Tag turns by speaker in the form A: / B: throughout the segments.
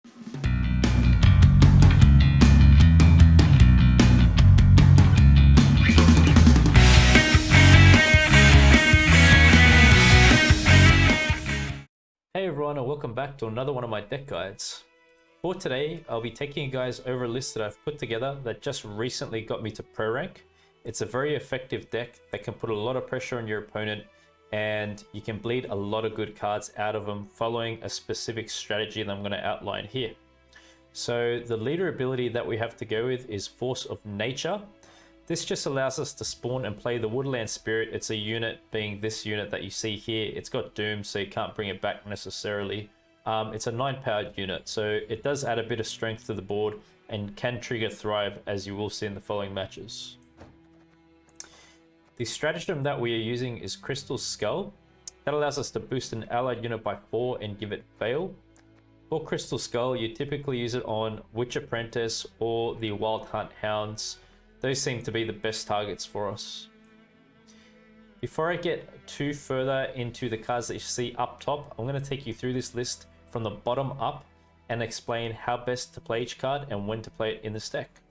A: Hey everyone, and welcome back to another one of my deck guides. For today, I'll be taking you guys over a list that I've put together that just recently got me to pro rank. It's a very effective deck that can put a lot of pressure on your opponent, and you can bleed a lot of good cards out of them following a specific strategy that I'm going to outline here. So the leader ability that we have to go with is Force of Nature. This just allows us to spawn and play the Woodland Spirit. It's a unit, being this unit that you see here. It's got Doom, so you can't bring it back necessarily. It's a 9-powered unit, so it does add a bit of strength to the board and can trigger Thrive, as you will see in the following matches. The stratagem that we are using is Crystal Skull. That allows us to boost an allied unit by 4 and give it Fail. For Crystal Skull, you typically use it on Witch Apprentice or the Wild Hunt Hounds. Those seem to be the best targets for us. Before I get too further into the cards that you see up top, I'm going to take you through this list from the bottom up and explain how best to play each card and when to play it in this deck.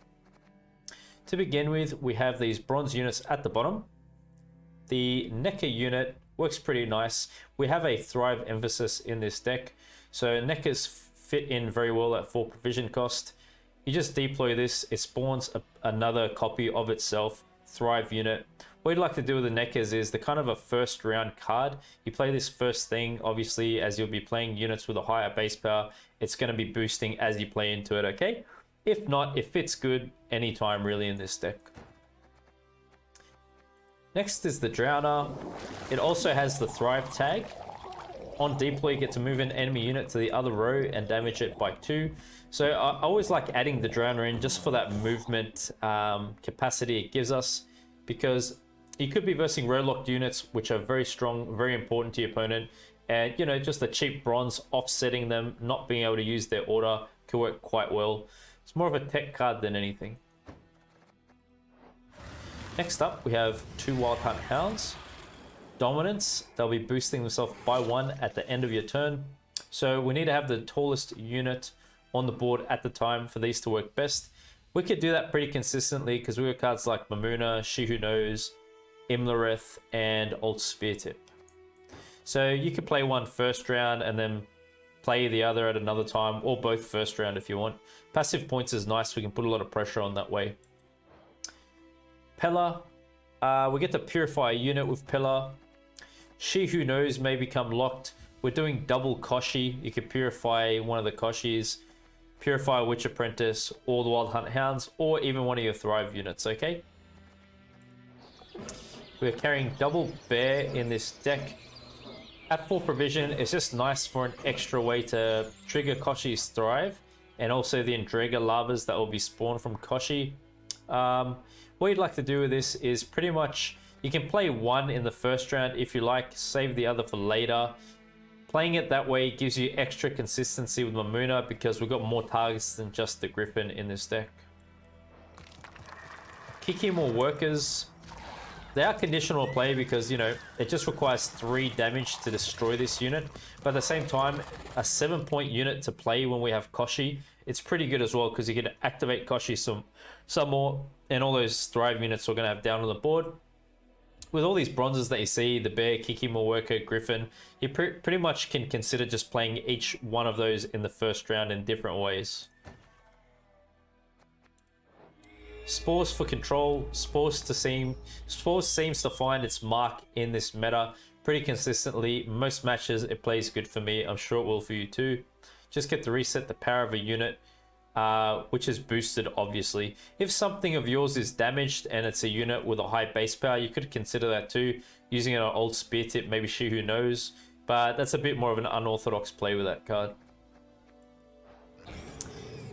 A: To begin with, we have these bronze units at the bottom. The Nekker unit works pretty nice. We have a Thrive emphasis in this deck, so Nekkers fit in very well at 4 provision cost. You just deploy this, it spawns another copy of itself, Thrive unit. What you'd like to do with the Nekkers is the kind of a first round card. You play this first thing, obviously, as you'll be playing units with a higher base power. It's going to be boosting as you play into it, okay? If not, it fits good anytime really in this deck. Next is the Drowner. It also has the Thrive tag. On deploy, you get to move an enemy unit to the other row and damage it by 2. So I always like adding the Drowner in just for that movement capacity it gives us, because you could be versing row-locked units, which are very strong, very important to your opponent, and you know, just the cheap bronze offsetting them, not being able to use their order could work quite well. It's more of a tech card than anything. Next up, we have 2 Wild Hunt Hounds. Dominance, they'll be boosting themselves by 1 at the end of your turn. So we need to have the tallest unit on the board at the time for these to work best. We could do that pretty consistently because we have cards like Mammuna, She Who Knows, Imlerith, and Old Speartip. So you could play one first round and then play the other at another time, or both first round if you want. Passive points is nice, we can put a lot of pressure on that way. Pella, we get to purify a unit with Pella. She Who Knows may become locked. We're doing double Koshchey. You could purify one of the Koshcheys, purify a Witch Apprentice, or the Wild Hunt Hounds, or even one of your Thrive units, okay? We're carrying double Bear in this deck. At 4 provision, it's just nice for an extra way to trigger Koshchey's Thrive, and also the Endrega Lavas that will be spawned from Koshchey. What you'd like to do with this is pretty much, you can play one in the first round if you like, save the other for later. Playing it that way gives you extra consistency with Mammuna because we've got more targets than just the Griffin in this deck. Kicking more workers. They are conditional play because, you know, it just requires 3 damage to destroy this unit. But at the same time, a 7-point unit to play when we have Koshchey, it's pretty good as well because you can activate Koshchey some more, and all those Thrive units we're going to have down on the board. With all these bronzes that you see, the Bear, Kikimor Worker, Griffin, you pretty much can consider just playing each one of those in the first round in different ways. Spores for control. Spores seems to find its mark in this meta pretty consistently. Most matches it plays good for me. I'm sure it will for you too. Just get to reset the power of a unit, which is boosted obviously. If something of yours is damaged and it's a unit with a high base power, you could consider that too, using an Old Speartip, maybe She Who Knows, but that's a bit more of an unorthodox play with that card.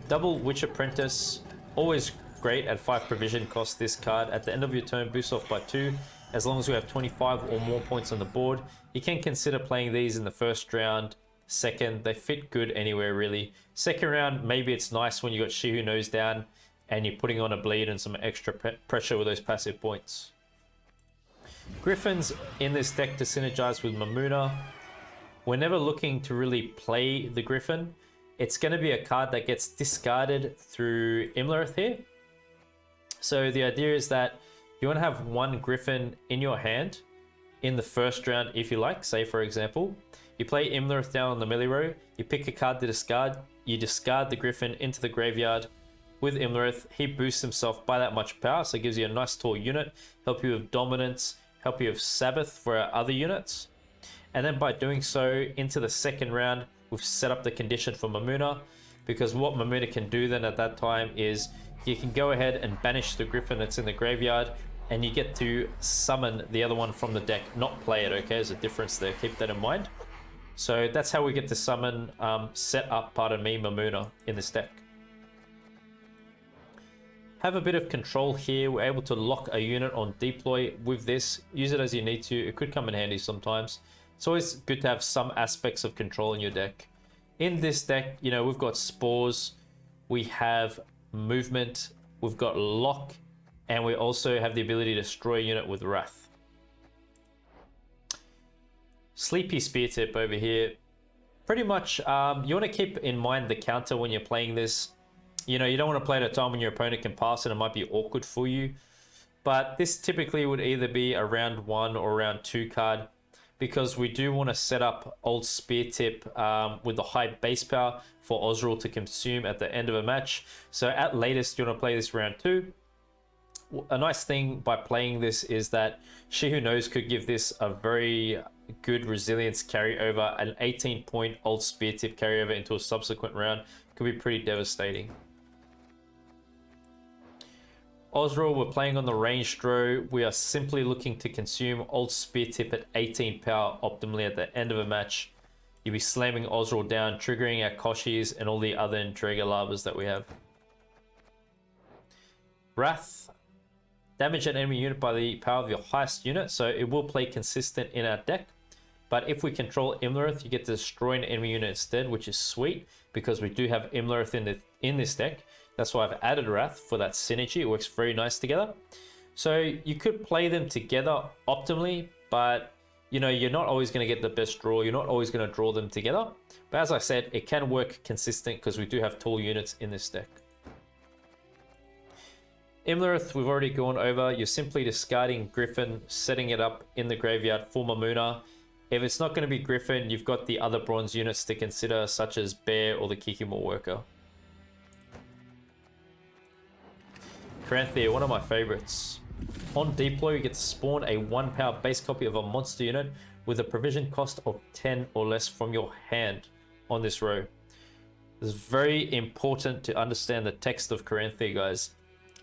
A: Double Witch Apprentice, always great at 5 provision cost. This card at the end of your turn boosts off by 2 as long as you have 25 or more points on the board. You can consider playing these in the first round, second. They fit good anywhere really. Second round, maybe it's nice when you got She Who Knows down and you're putting on a bleed and some extra pressure with those passive points. Griffins in this deck to synergize with Mammuna. We're never looking to really play the Griffin. it's going to be a card that gets discarded through Imlerith here. So the idea is that you want to have one Griffin in your hand in the first round if you like. Say for example, you play Imlerith down on the melee row, you pick a card to discard, you discard the Griffin into the graveyard with Imlerith. He boosts himself by that much power, so it gives you a nice tall unit, help you with dominance, help you with sabbath for our other units. And then by doing so, into the second round, we've set up the condition for Mammuna, because what Mammuna can do then at that time is you can go ahead and banish the Griffin that's in the graveyard, and you get to summon the other one from the deck, not play it, okay? There's a difference there, keep that in mind. So that's how we get to summon, set up, pardon me, Mammuna in this deck. Have a bit of control here. We're able to lock a unit on deploy with this. Use it as you need to. It could come in handy sometimes. It's always good to have some aspects of control in your deck. In this deck, you know, we've got spores, we have movement, we've got lock, and we also have the ability to destroy a unit with wrath. Sleepy Speartip over here. Pretty much, you want to keep in mind the counter when you're playing this. You know, you don't want to play at a time when your opponent can pass and it might be awkward for you. But this typically would either be a round 1 or round 2 card, because we do want to set up Old Speartip with the high base power for Ozzrel to consume at the end of a match. So at latest, you want to play this round 2. A nice thing by playing this is that She Who Knows could give this a very good resilience carryover. An 18-point Old Speartip carryover into a subsequent round could be pretty devastating. Ozzrel, we're playing on the ranged row. We are simply looking to consume Old Speartip at 18 power optimally at the end of a match. You'll be slamming Ozzrel down, triggering our Koshcheys and all the other Dragolavas that we have. Wrath. Damage an enemy unit by the power of your highest unit, so it will play consistent in our deck. But if we control Imlerith, you get to destroy an enemy unit instead, which is sweet, because we do have Imlerith in this deck. That's why I've added Wrath for that synergy. It works very nice together. So you could play them together optimally, but you know, you're not always going to get the best draw. You're not always going to draw them together. But as I said, it can work consistent because we do have tall units in this deck. Imlerith, we've already gone over. You're simply discarding Griffin, setting it up in the graveyard for Mammuna. If it's not going to be Griffin, you've got the other bronze units to consider, such as Bear or the Kikimor Worker. Caranthir, one of my favorites. On deploy, you get to spawn a 1 power base copy of a monster unit with a provision cost of 10 or less from your hand on this row. It's very important to understand the text of Caranthir, guys.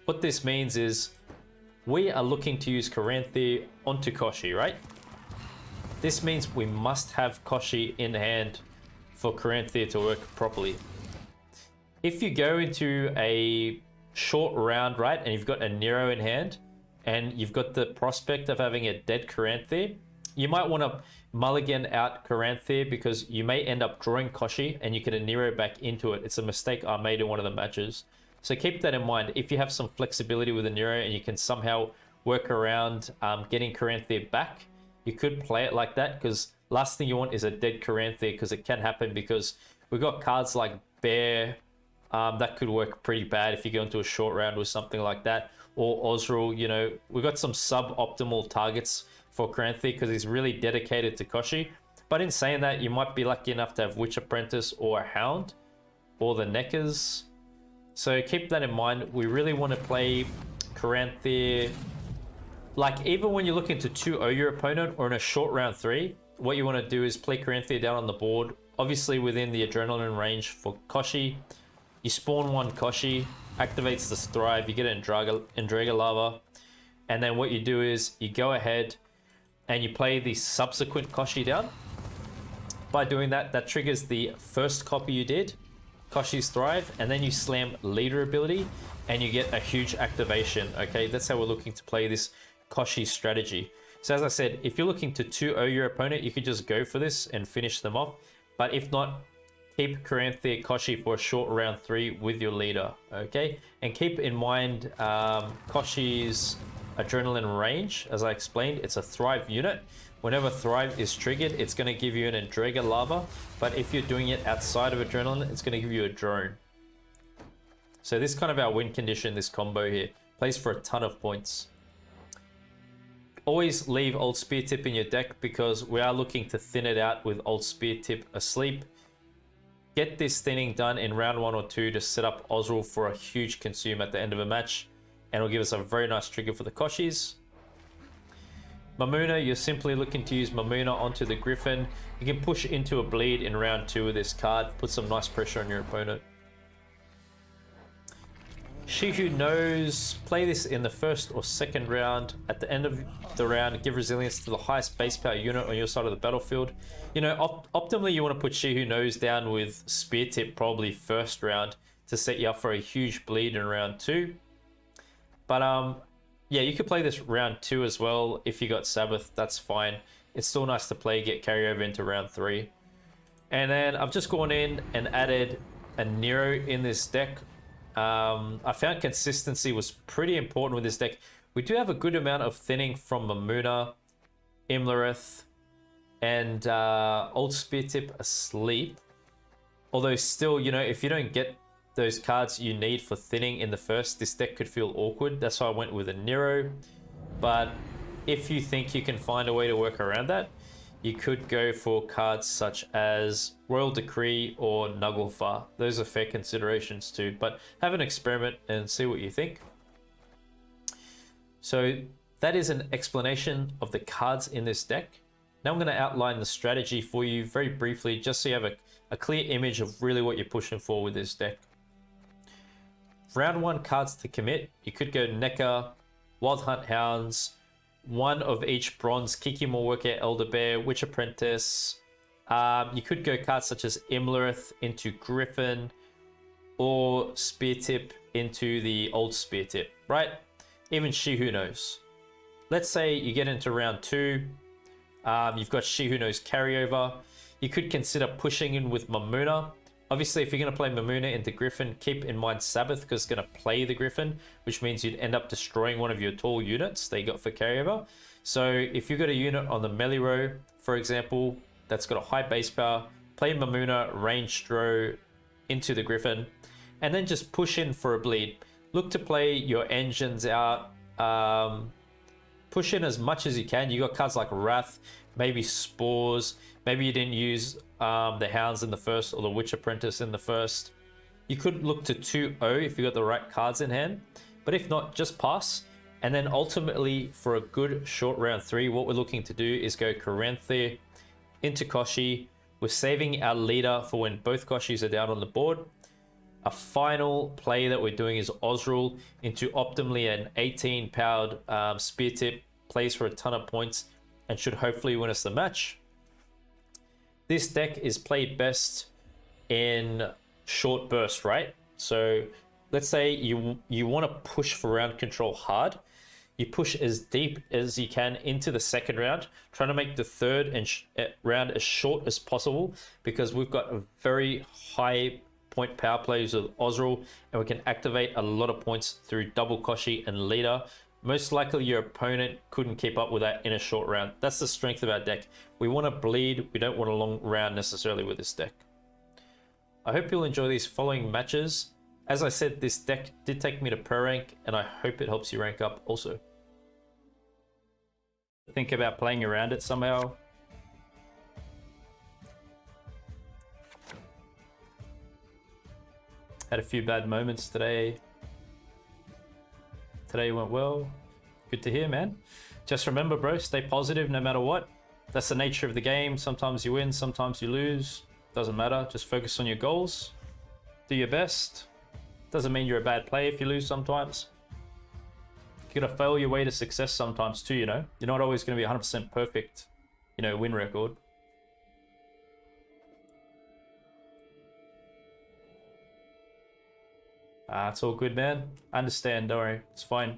A: What this means is we are looking to use Caranthir onto Koshchey, right? This means we must have Koshchey in hand for Caranthir to work properly. If you go into a short round, right, and you've got a Nero in hand, and you've got the prospect of having a dead Caranthir, you might want to mulligan out Caranthir because you may end up drawing Koshchey and you get a Nero back into it. It's a mistake I made in one of the matches. So keep that in mind. If you have some flexibility with a Nero and you can somehow work around getting Caranthir back, you could play it like that, because last thing you want is a dead Caranthir, because it can happen, because we've got cards like Bear that could work pretty bad if you go into a short round with something like that, or Ozzrel. You know, we've got some suboptimal targets for Caranthir because he's really dedicated to Koshchey. But in saying that, you might be lucky enough to have Witch Apprentice or a Hound or the Nekkers. So keep that in mind. We really want to play Caranthir. Like, even when you're looking to 2-0 your opponent or in a short round 3, what you want to do is play Caranthir down on the board, obviously within the adrenaline range for Koshchey. You spawn one Koshchey, activates the Thrive, you get an Dragalava, and then what you do is you go ahead and you play the subsequent Koshchey down. By doing that, that triggers the first copy you did, Koshchey's Thrive, and then you slam Leader ability and you get a huge activation. Okay, that's how we're looking to play this Koshchey strategy. So as I said, if you're looking to 2-0 your opponent, you could just go for this and finish them off. But if not, keep Caranthir Koshchey for a short round 3 with your leader. Okay, and keep in mind Koshchey's adrenaline range. As I explained, it's a thrive unit. Whenever thrive is triggered, it's going to give you an Endrega lava, but if you're doing it outside of adrenaline, it's going to give you a drone. So this is kind of our win condition, this combo here. Plays for a ton of points. Always leave Old Speartip in your deck because we are looking to thin it out with Old Speartip asleep. Get this thinning done in round 1 or 2 to set up Ozzrel for a huge consume at the end of a match, and it'll give us a very nice trigger for the Koshcheys. Mammuna, you're simply looking to use Mammuna onto the Griffin. You can push into a bleed in round 2 with this card, put some nice pressure on your opponent. She Who Knows, play this in the first or second round. At the end of the round, give resilience to the highest base power unit on your side of the battlefield. You know, optimally you want to put She Who Knows down with Speartip probably first round to set you up for a huge bleed in round 2. But yeah, you could play this round 2 as well. If you got Sabbath, that's fine. It's still nice to play, get carryover into round 3. And then I've just gone in and added a Nero in this deck. I found consistency was pretty important with this deck. We do have a good amount of thinning from Mammuna, Imlerith, and Old Speartip asleep. Although still, you know, if you don't get those cards you need for thinning in the first, this deck could feel awkward. That's why I went with a Nero. But if you think you can find a way to work around that, you could go for cards such as Royal Decree or Naglfar. Those are fair considerations too, but have an experiment and see what you think. So that is an explanation of the cards in this deck. Now I'm going to outline the strategy for you very briefly, just so you have a clear image of really what you're pushing for with this deck. Round 1 cards to commit. You could go Nekkers, Wild Hunt Hounds, one of each bronze, Kikimor Workout, Elder Bear, Witch Apprentice. You could go cards such as Imlerith into Griffin or Speartip into the Old Speartip, right? Even She Who Knows. Let's say you get into round 2. You've got She Who Knows carryover. You could consider pushing in with Mammuna. Obviously, if you're going to play Mammuna into Griffin, keep in mind Sabbath because it's going to play the Griffin, which means you'd end up destroying one of your tall units that you got for carryover. So if you've got a unit on the melee row, for example, that's got a high base power, play Mammuna, range throw into the Griffin, and then just push in for a bleed. Look to play your engines out. Push in as much as you can. You got cards like Wrath, maybe Spores. Maybe you didn't use the Hounds in the first or the Witch Apprentice in the first. You could look to 2-0 if you got the right cards in hand. But if not, just pass. And then ultimately, for a good short round 3, what we're looking to do is go Caranthir into Koshchey. We're saving our leader for when both Koshcheys are down on the board. A final play that we're doing is Ozzrel into optimally an 18 powered Speartip. Plays for a ton of points and should hopefully win us the match. This deck is played best in short bursts, right? So let's say you want to push for round control hard. You push as deep as you can into the second round, trying to make the third and round as short as possible because we've got a very high point power plays with Ozzrel and we can activate a lot of points through double Koshchey and leader. Most likely your opponent couldn't keep up with that in a short round. That's the strength of our deck. We want to bleed. We don't want a long round necessarily with this deck. I hope you'll enjoy these following matches. As I said, this deck did take me to pro rank and I hope it helps you rank up also. Think about playing around it somehow. Had a few bad moments today. Today went well. Good to hear, man. Just remember, bro, stay positive no matter what. That's the nature of the game. Sometimes you win, sometimes you lose. Doesn't matter. Just focus on your goals. Do your best. Doesn't mean you're a bad player if you lose sometimes. You're going to fail your way to success sometimes too, you know. You're not always going to be 100% perfect, you know, win record. It's all good, man. I understand, don't worry. It's fine.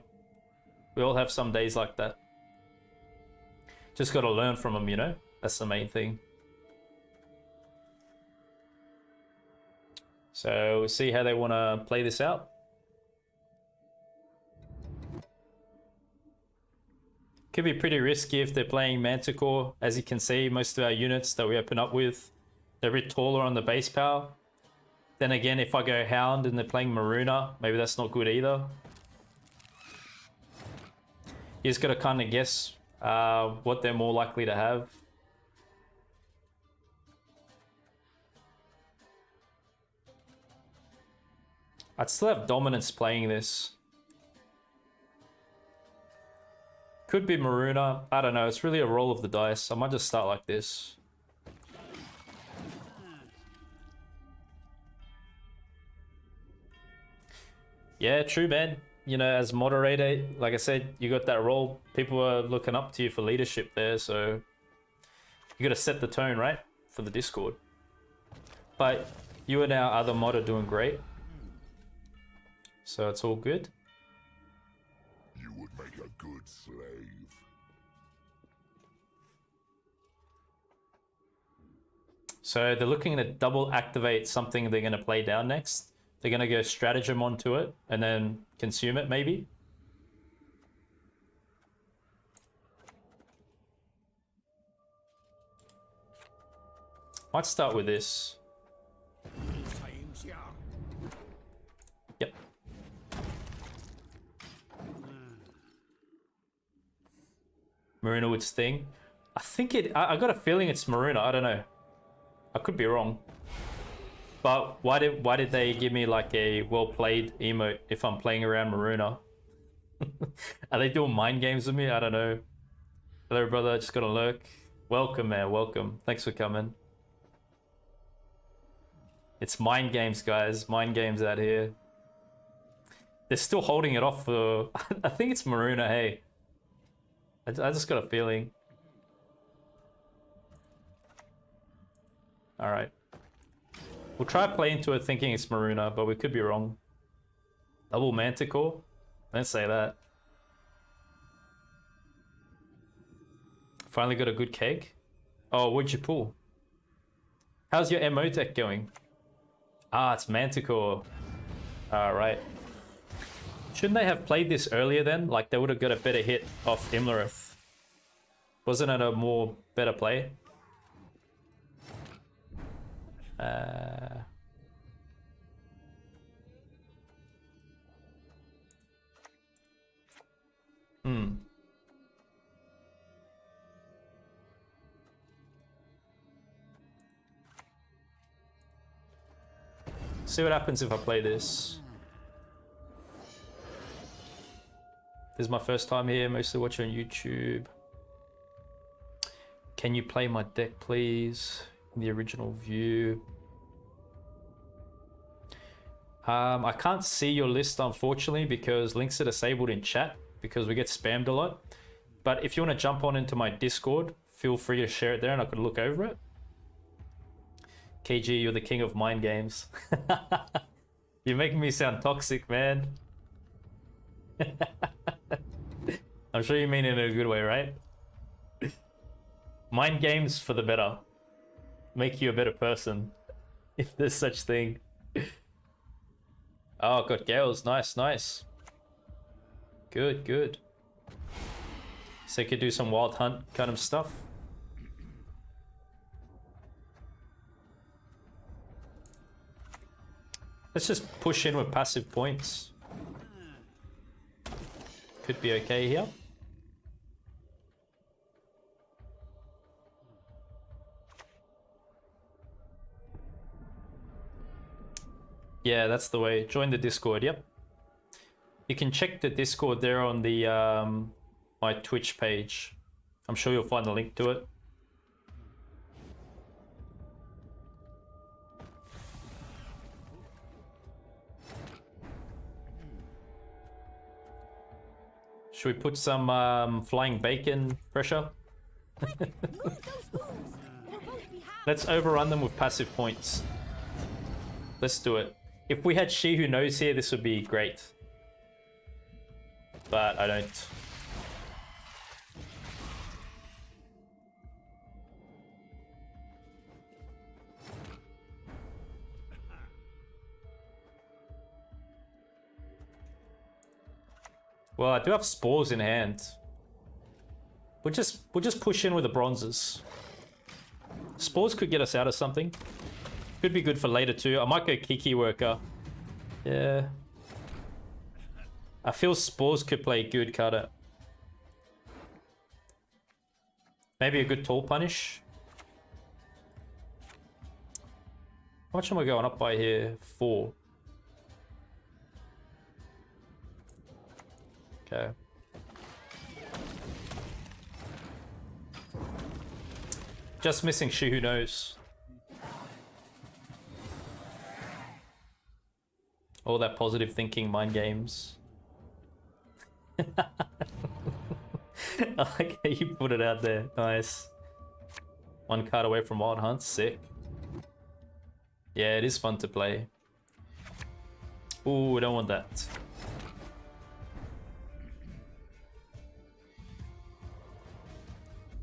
A: We all have some days like that. Just got to learn from them, you know? That's the main thing. So we'll see how they want to play this out. Could be pretty risky if they're playing Manticore. As you can see, most of our units that we open up with, they're a bit taller on the base power. Then again, if I go Hound and they're playing Mammuna, maybe that's not good either. You just gotta kind of guess what they're more likely to have. I'd still have Dominance playing this. Could be Mammuna. I don't know. It's really a roll of the dice. I might just start like this. Yeah, true, man. You know, as moderator, like I said, you got that role. People are looking up to you for leadership there, so you got to set the tone, right, for the Discord. But you and our other mod are doing great, so it's all good.
B: You would make a good slave.
A: So they're looking to double activate something they're going to play down next. They're going to go stratagem onto it and then consume it, maybe. Might start with this. Yep. Mammuna would sting. I think I got a feeling it's Mammuna. I don't know. I could be wrong. But why did they give me like a well played emote if I'm playing around Mammuna? Are they doing mind games with me? I don't know. Hello, brother. Just got a lurk. Welcome, man. Welcome. Thanks for coming. It's mind games, guys. Mind games out here. They're still holding it off for... I think it's Mammuna, hey. I just got a feeling. Alright. We'll try play into it thinking it's Mammuna, but we could be wrong. Double Manticore? Don't say that. Finally got a good keg. Oh, what'd you pull? How's your MO deck going? Ah, it's Manticore. Alright. Shouldn't they have played this earlier then? Like they would have got a better hit off Imlerith. Wasn't it a more better play? See what happens if I play this. This is my first time here, mostly watching on YouTube. Can you play my deck, please? In the original view. I can't see your list, unfortunately, because links are disabled in chat because we get spammed a lot. But if you want to jump on into my Discord, feel free to share it there and I could look over it. KG, you're the king of mind games. You're making me sound toxic, man. I'm sure you mean it in a good way, right? Mind games for the better. Make you a better person. If there's such thing. Oh, got Gales. Nice, nice. Good, good. So you could do some Wild Hunt kind of stuff. Let's just push in with passive points. Could be okay here. Yeah, that's the way. Join the Discord, yep. You can check the Discord there on the my Twitch page. I'm sure you'll find the link to it. Should we put some flying bacon pressure? Let's overrun them with passive points. Let's do it. If we had She Who Knows here, this would be great. But I don't. Well, I do have spores in hand. We'll just push in with the bronzes. Spores could get us out of something. Could be good for later too. I might go Kiki Worker. Yeah. I feel Spores could play good card. Maybe a good tall punish. How much am I going up by here? 4. Okay. Just missing She Who Knows. All that positive thinking, mind games. I like how you put it out there. Nice. 1 card away from Wild Hunt. Sick. Yeah, it is fun to play. Ooh, we don't want that.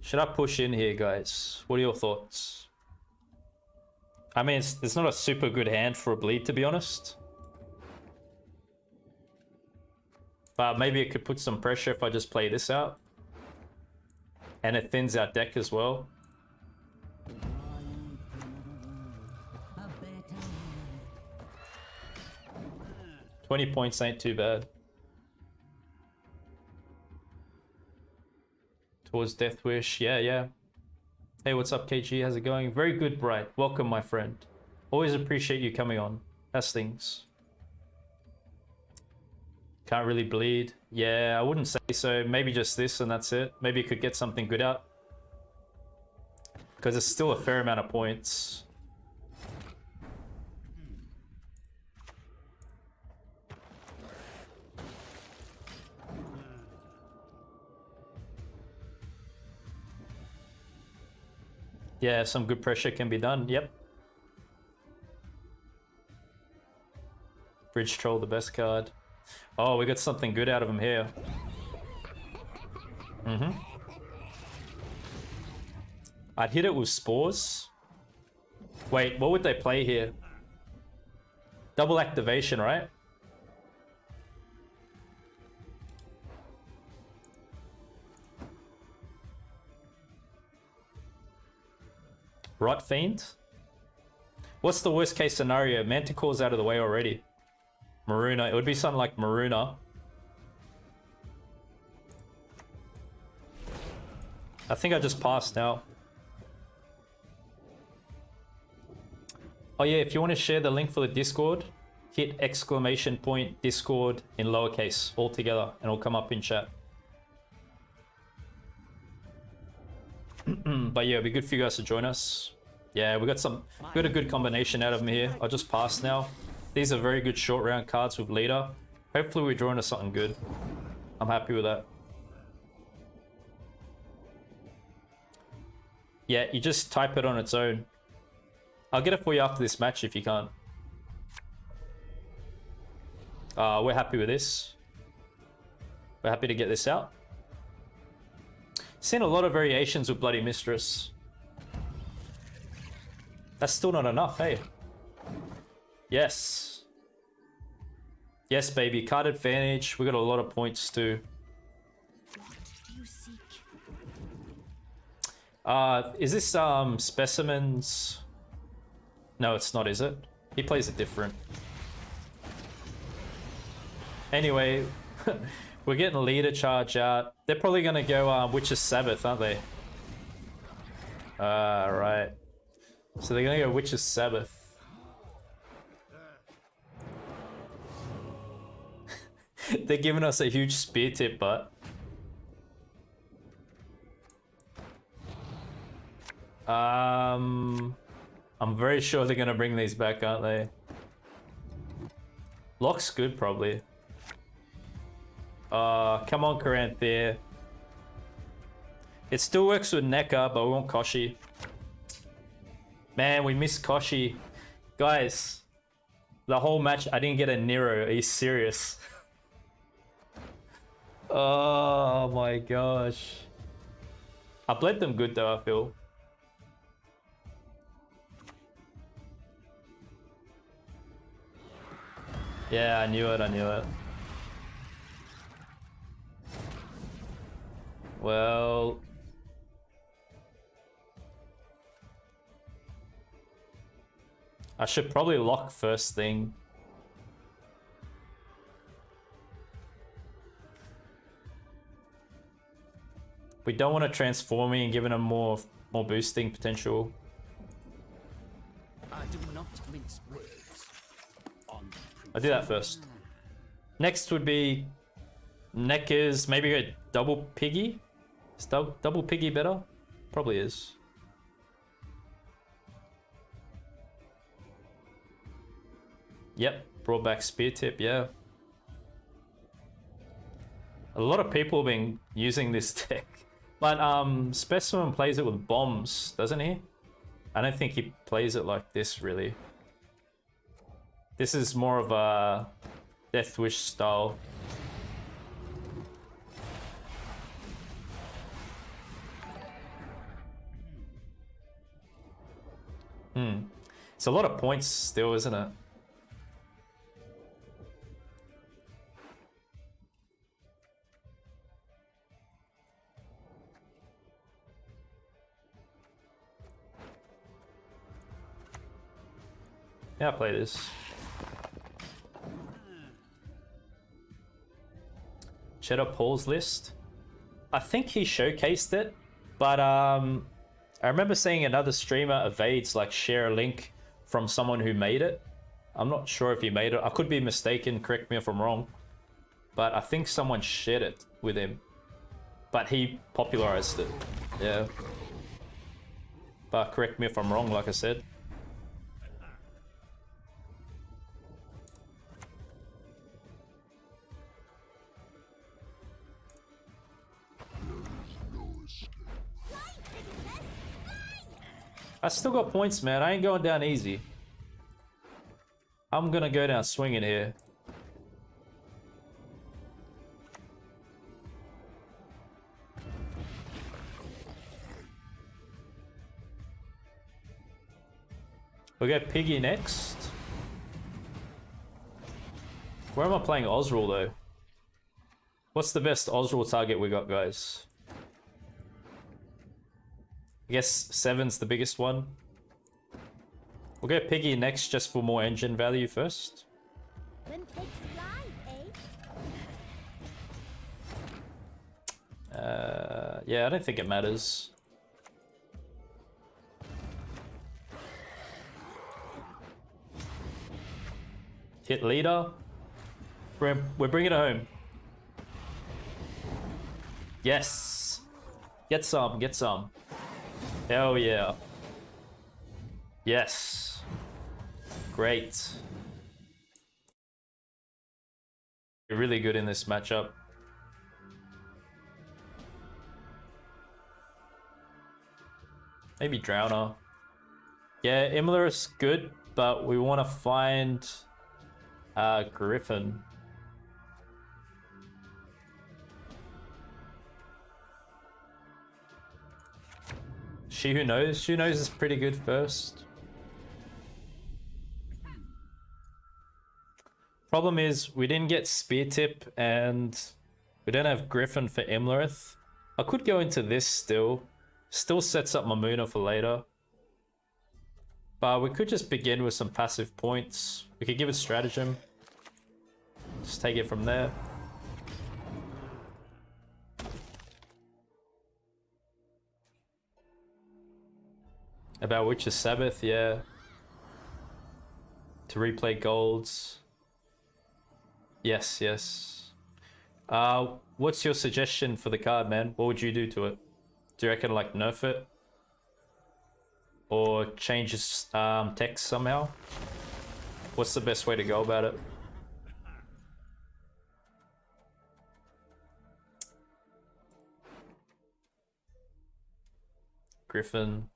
A: Should I push in here, guys? What are your thoughts? I mean, it's not a super good hand for a bleed, to be honest. But maybe it could put some pressure if I just play this out. And it thins our deck as well. 20 points ain't too bad. Towards Death Wish, yeah. Hey, what's up, KG? How's it going? Very good, Bright. Welcome, my friend. Always appreciate you coming on. That's things. Can't really bleed. Yeah, I wouldn't say so. Maybe just this and that's it. Maybe you could get something good out. Because it's still a fair amount of points. Yeah, some good pressure can be done. Yep. Bridge Troll, the best card. Oh, we got something good out of him here. I'd hit it with Spores. Wait, what would they play here? Double activation, right? Rot Fiend? What's the worst case scenario? Manticore's out of the way already. Mammuna. It would be something like Mammuna. I think I just passed now. Oh yeah, if you want to share the link for the Discord, hit !Discord in lowercase all together and it'll come up in chat. But yeah, it'd be good for you guys to join us. Yeah, we got a good combination out of them here. I'll just pass now. These are very good short round cards with leader. Hopefully we draw into something good. I'm happy with that. Yeah, you just type it on its own. I'll get it for you after this match if you can't. We're happy with this. We're happy to get this out. Seen a lot of variations with Bloody Mistress. That's still not enough, hey? Yes. Yes, baby. Card advantage. We got a lot of points too. Is this Specimens? No, it's not, is it? He plays it different. Anyway, we're getting leader charge out. They're probably gonna go Witch's Sabbath, aren't they? Right. So they're gonna go Witch's Sabbath. They're giving us a huge spear tip, but I'm very sure they're gonna bring these back, aren't they? Lock's good, probably. Come on, Caranthir. It still works with Nekkers, but we want Koshchey. Man, we missed Koshchey. Guys, the whole match, I didn't get a Nero. Are you serious? Oh my gosh. I bled them good though, I feel. Yeah, I knew it. Well, I should probably lock first thing. We don't want to transform me and giving him more boosting potential.
C: I do not mince words.
A: I'll do that first. Next would be Nekkers. Maybe go double piggy. Is double piggy better? Probably is. Yep, brought back Speartip, yeah. A lot of people have been using this deck. But Specimen plays it with bombs, doesn't he? I don't think he plays it like this, really. This is more of a Death Wish style. It's a lot of points still, isn't it? Yeah, I'll play this. Cheddar Paul's list. I think he showcased it, but I remember seeing another streamer, Evades, like share a link from someone who made it. I'm not sure if he made it. I could be mistaken, correct me if I'm wrong. But I think someone shared it with him. But he popularized it. Yeah. But correct me if I'm wrong, like I said. I still got points, man. I ain't going down easy. I'm gonna go down swinging here. We'll get Piggy next. Where am I playing Ozzrel though? What's the best Ozzrel target we got, guys? I guess 7's the biggest one. We'll go Piggy next just for more engine value first.
D: When pigs fly, eh?
A: Yeah, I don't think it matters. Hit leader. We're bringing it home. Yes. Get some, get some. Hell yeah. Yes. Great. You're really good in this matchup. Maybe Drowner. Yeah, Imlerith's good, but we want to find Griffin. She Who Knows? She Who Knows is pretty good first. Problem is, we didn't get Speartip and we don't have Griffin for Imlerith. I could go into this still. Still sets up Mammuna for later. But we could just begin with some passive points. We could give it Stratagem. Just take it from there. About Witch's Sabbath, yeah. To replay golds. Yes, yes. What's your suggestion for the card, man? What would you do to it? Do you reckon like nerf it? Or change its text somehow? What's the best way to go about it? Griffin.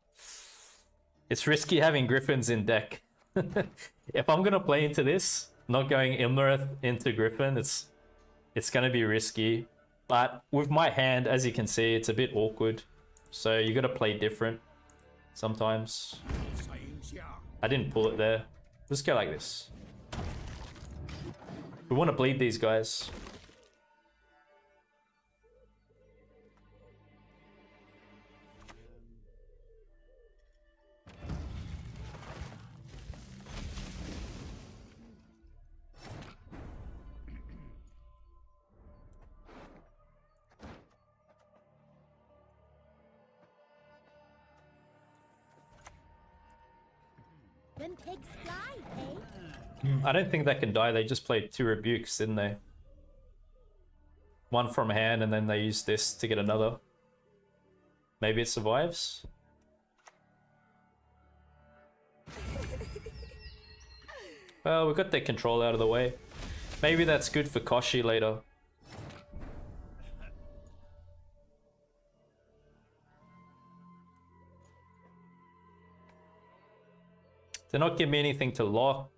A: It's risky having Griffins in deck. If I'm gonna play into this, not going Imlerith into Griffin, it's gonna be risky. But with my hand, as you can see, it's a bit awkward. So you gotta play different sometimes. I didn't pull it there. Let's go like this. We want to bleed these guys.
D: When pigs fly, eh?
A: I don't think that can die. They just played 2 rebukes, didn't they? One from hand, and then they used this to get another. Maybe it survives. Well, we got their control out of the way. Maybe that's good for Koshchey later. They're not giving me anything to lock.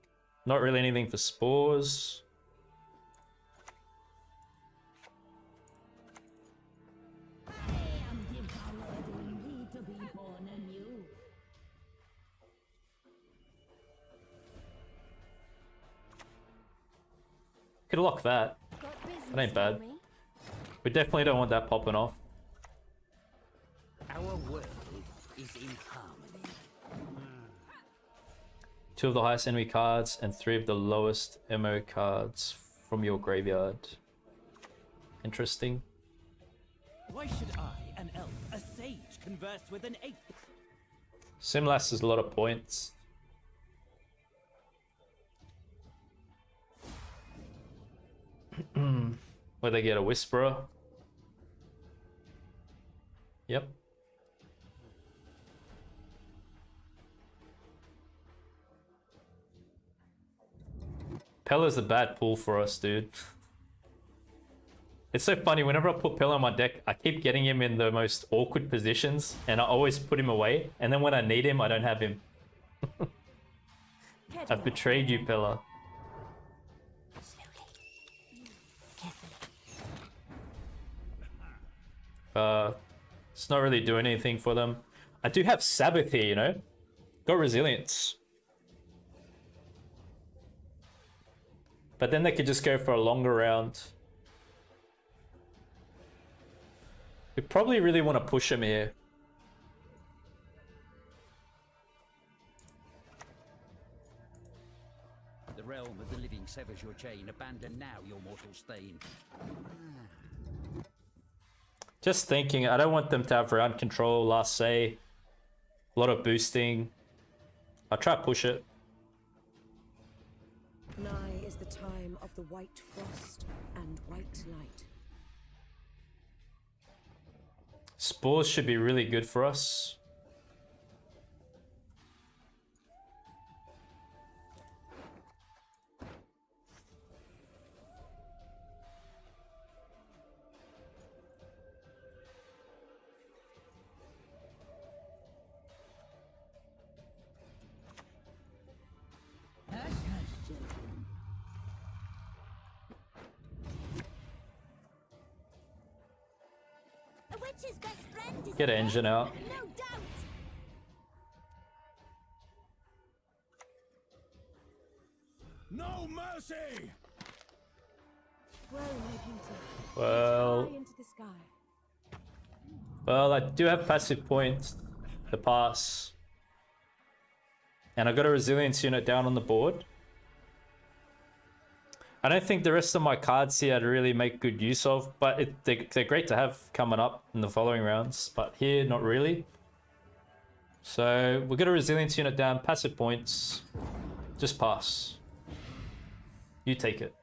A: Not really anything for spores. Could lock that. That ain't bad. We definitely don't want that popping off.
C: Our world is in harmony.
A: 2 of the highest enemy cards and 3 of the lowest MO cards from your graveyard. Interesting.
C: Why should I, an elf, a sage, converse with an ape?
A: Simlas is a lot of points. Where they get a Whisperer. Yep. Pella's a bad pull for us, dude. It's so funny, whenever I put Pella on my deck, I keep getting him in the most awkward positions, and I always put him away, and then when I need him, I don't have him. I've betrayed you, Pella. It's not really doing anything for them. I do have Sabbath here, you know? Got resilience. But then they could just go for a longer round. We probably really want to push him here.
C: The realm of the living severs your chain. Abandon now your mortal stain.
A: Just thinking, I don't want them to have round control, last say. A lot of boosting. I'll try to push it.
E: Nigh is the time of the white frost and white light.
A: Spores should be really good for us.
D: A witch's best friend is
A: Get an engine out.
D: no doubt.
B: No mercy!
E: Grow, my beauty.
A: Well,
E: Fly into the sky.
A: well, I do have passive points to pass. And I got a resilience unit down on the board. I don't think the rest of my cards here I'd really make good use of, but they're great to have coming up in the following rounds. But here, not really. So we got a resilience unit down, passive points. Just pass. You take it.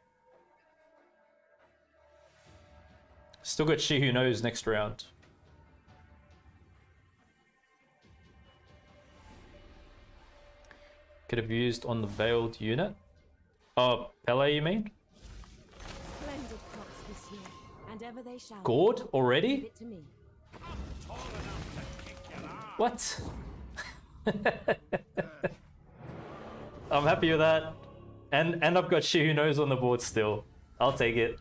A: Still got She Who Knows next round. Could have used on the Veiled unit. Oh, Pele, you mean?
E: Splendid crops this year, and ever they shall.
A: Gourd
E: Leave
A: already?
E: it to me.
A: What? I'm happy with that. And I've got She Who Knows on the board still. I'll take it.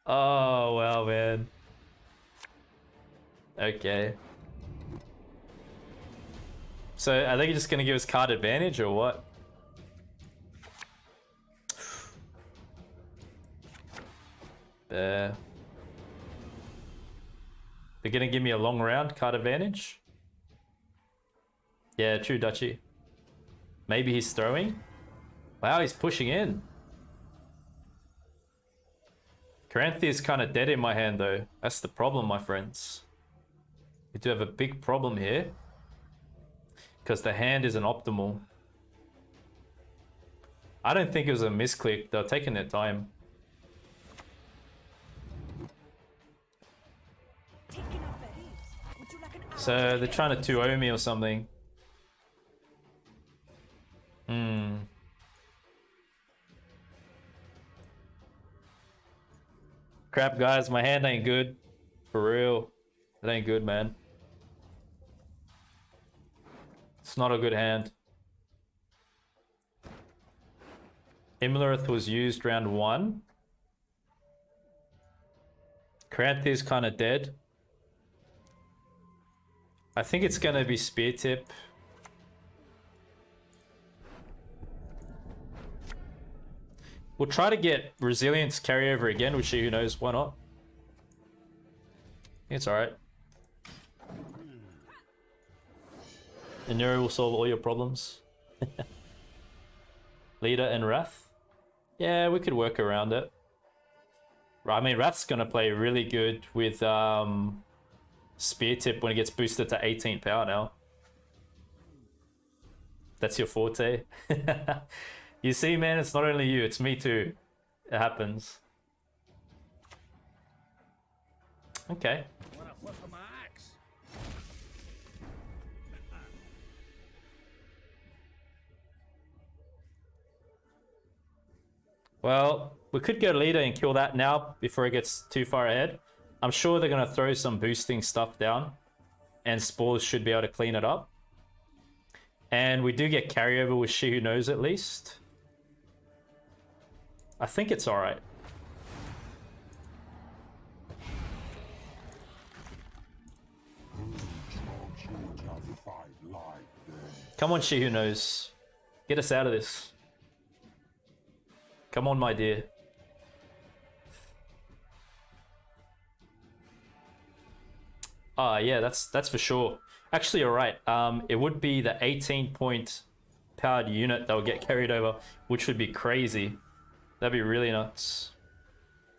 A: Oh, wow, man. Okay. So are they just going to give us card advantage or what? There. They're going to give me a long round card advantage? Yeah, true, Dutchy. Maybe he's throwing? Wow, he's pushing in. Caranthir is kind of dead in my hand though. That's the problem, my friends. We do have a big problem here. because the hand isn't optimal. I don't think it was a misclick. They're taking their time. So they're trying to 2-0 me or something. Crap, guys, my hand ain't good. For real. It ain't good, man. It's not a good hand. Imlerith was used round 1. Caranthir's kind of dead. I think it's going to be Speartip. We'll try to get Resilience carryover again, which who knows, why not? It's alright. And Nero will solve all your problems. Leader and Wrath? Yeah, we could work around it. I mean, Wrath's going to play really good with Speartip when it gets boosted to 18 power now. That's your forte. You see, man, it's not only you, it's me too. It happens. Okay. Well, we could go leader and kill that now before it gets too far ahead. I'm sure they're going to throw some boosting stuff down, and Spores should be able to clean it up. And we do get carryover with She Who Knows at least. I think it's alright. Come on, She Who Knows. Get us out of this. Come on, my dear. Yeah, that's for sure. Actually, you're right. It would be the 18-point powered unit that would get carried over, which would be crazy. That'd be really nuts.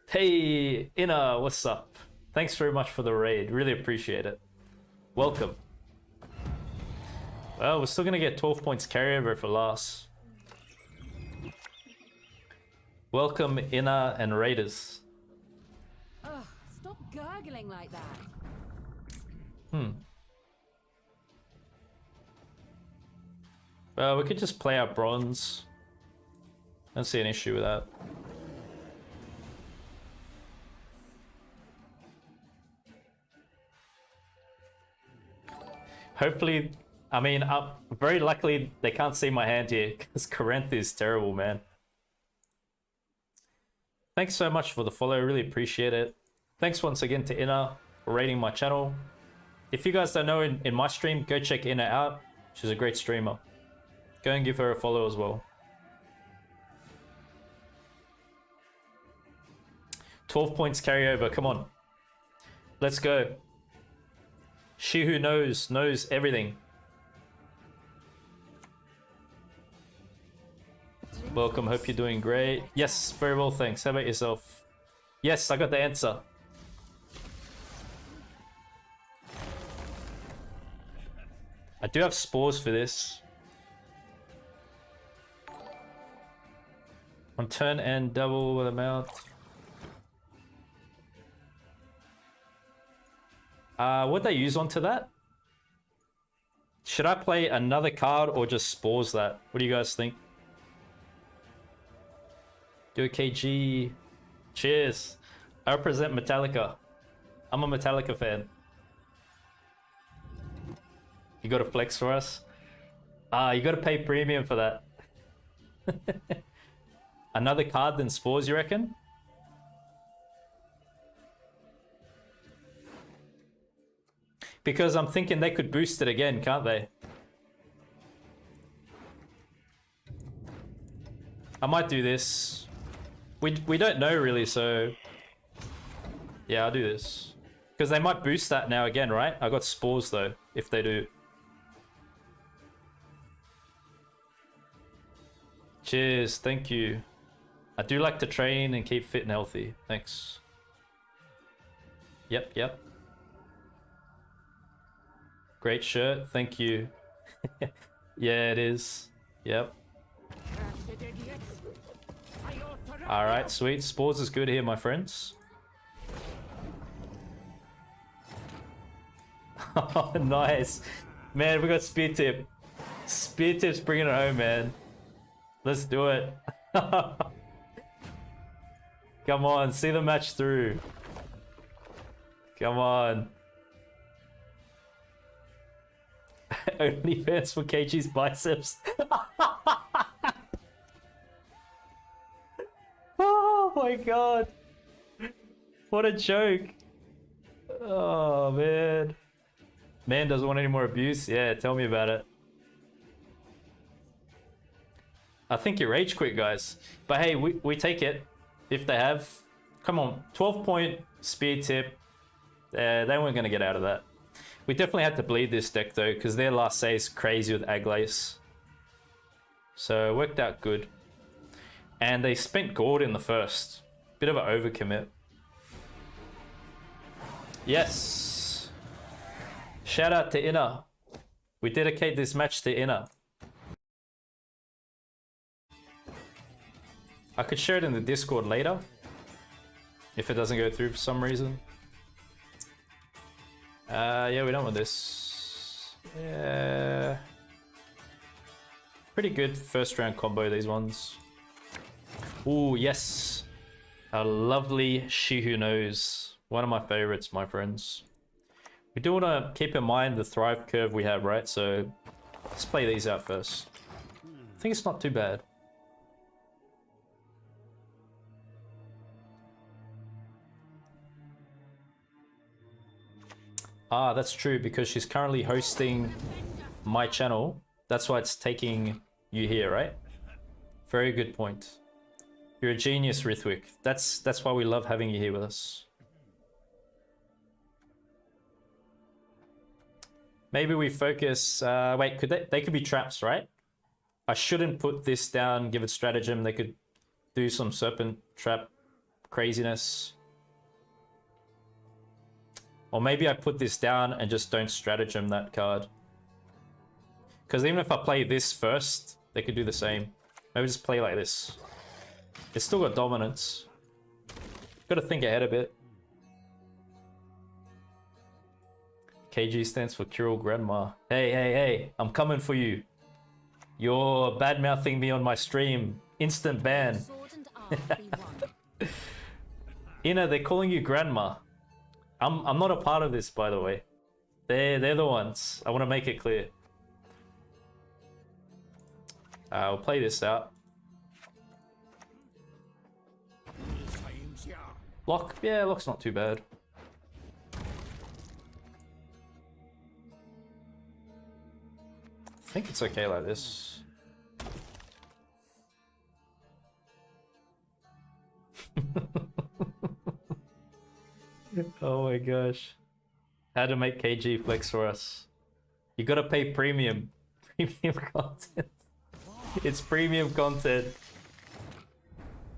A: Hey, Inna, what's up? Thanks very much for the raid. Really appreciate it. Welcome. Well, we're still gonna get 12 points carryover for last. Welcome, Inna and Raiders.
E: Ugh, stop gurgling like that.
A: Well, we could just play our bronze. I don't see an issue with that. Hopefully, I mean, very luckily they can't see my hand here because Caranthir is terrible, man. Thanks so much for the follow, really appreciate it. Thanks once again to Inna for rating my channel. If you guys don't know, in my stream, go check Inna out. She's a great streamer. Go and give her a follow as well. 12 points carryover, come on. Let's go. She Who Knows everything. Welcome, hope you're doing great. Yes, very well, thanks. How about yourself? Yes, I got the answer. I do have spores for this. On turn and double with amount. What'd they use onto that? Should I play another card or just spores that? What do you guys think? Do a KG. Cheers. I represent Metallica. I'm a Metallica fan. You got a flex for us? You got to pay premium for that. Another card than spores, you reckon? Because I'm thinking they could boost it again, can't they? I might do this. We don't know really, so... Yeah, I'll do this. Because they might boost that now again, right? I got spores though, if they do. Cheers, thank you. I do like to train and keep fit and healthy. Thanks. Yep. Great shirt, thank you. Yeah, it is. Yep. Alright, sweet. Spores is good here, my friends. Oh, nice. Man, we got Speartip. Speartip's bringing it home, man. Let's do it. Come on, see the match through. Come on. OnlyFans for KG's biceps. Oh my god. What a joke. Oh man. Man doesn't want any more abuse? Yeah, tell me about it. I think you rage quit, guys. But hey, we take it. If they have. Come on, 12-point Speartip. They weren't going to get out of that. We definitely had to bleed this deck though, because their last say is crazy with Aglace. So it worked out good. And they spent Gord in the first. Bit of an overcommit. Yes. Shout out to Inner. We dedicate this match to Inner. I could share it in the Discord later. If it doesn't go through for some reason. Yeah, we don't want this. Yeah. Pretty good first round combo, these ones. Ooh, yes. A lovely She Who Knows. One of my favorites, my friends. We do want to keep in mind the Thrive curve we have, right? So let's play these out first. I think it's not too bad. Ah, that's true, because she's currently hosting my channel. That's why it's taking you here, right? Very good point. You're a genius, Rithwick. That's why we love having you here with us. Maybe we focus... wait, they could be traps, right? I shouldn't put this down, give it stratagem. They could do some serpent trap craziness. Or maybe I put this down and just don't stratagem that card. Because even if I play this first, they could do the same. Maybe just play like this. It's still got dominance. Gotta think ahead a bit. KG stands for Kirill Grandma. Hey, hey, hey, I'm coming for you. You're bad-mouthing me on my stream. Instant ban. Ina, they're calling you Grandma. I'm not a part of this, by the way. They're the ones. I want to make it clear. I'll play this out. Lock, yeah, lock's not too bad. I think it's okay like this. Oh my gosh. How to make KG flex for us. You gotta pay premium. Premium content. It's premium content.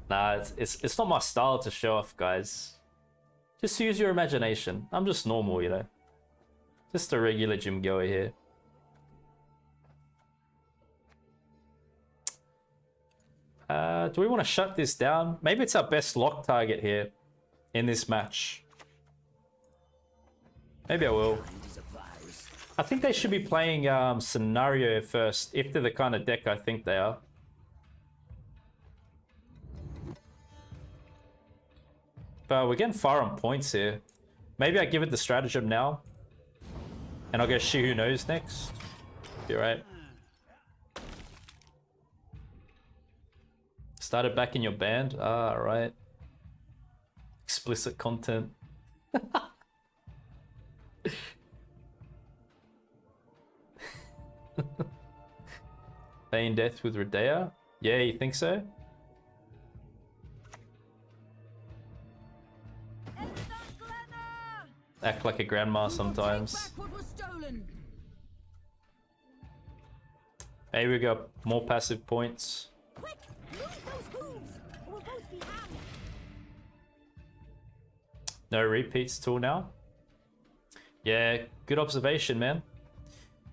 A: Nah, it's not my style to show off, guys. Just use your imagination. I'm just normal, you know. Just a regular gym goer here. Do we want to shut this down? Maybe it's our best lock target here in this match. Maybe I will. I think they should be playing Scenario first, if they're the kind of deck I think they are. But we're getting far on points here. Maybe I give it the stratagem now. And I'll go She Who Knows next. Be right. Started back in your band? Ah, right. Explicit content. Feign death with Redea? Yeah, you think so? Act like a grandma sometimes. Maybe we got more passive points.
D: Quick, move those hooves, or we'll both be hammered.
A: No repeats till now? Yeah, good observation, man.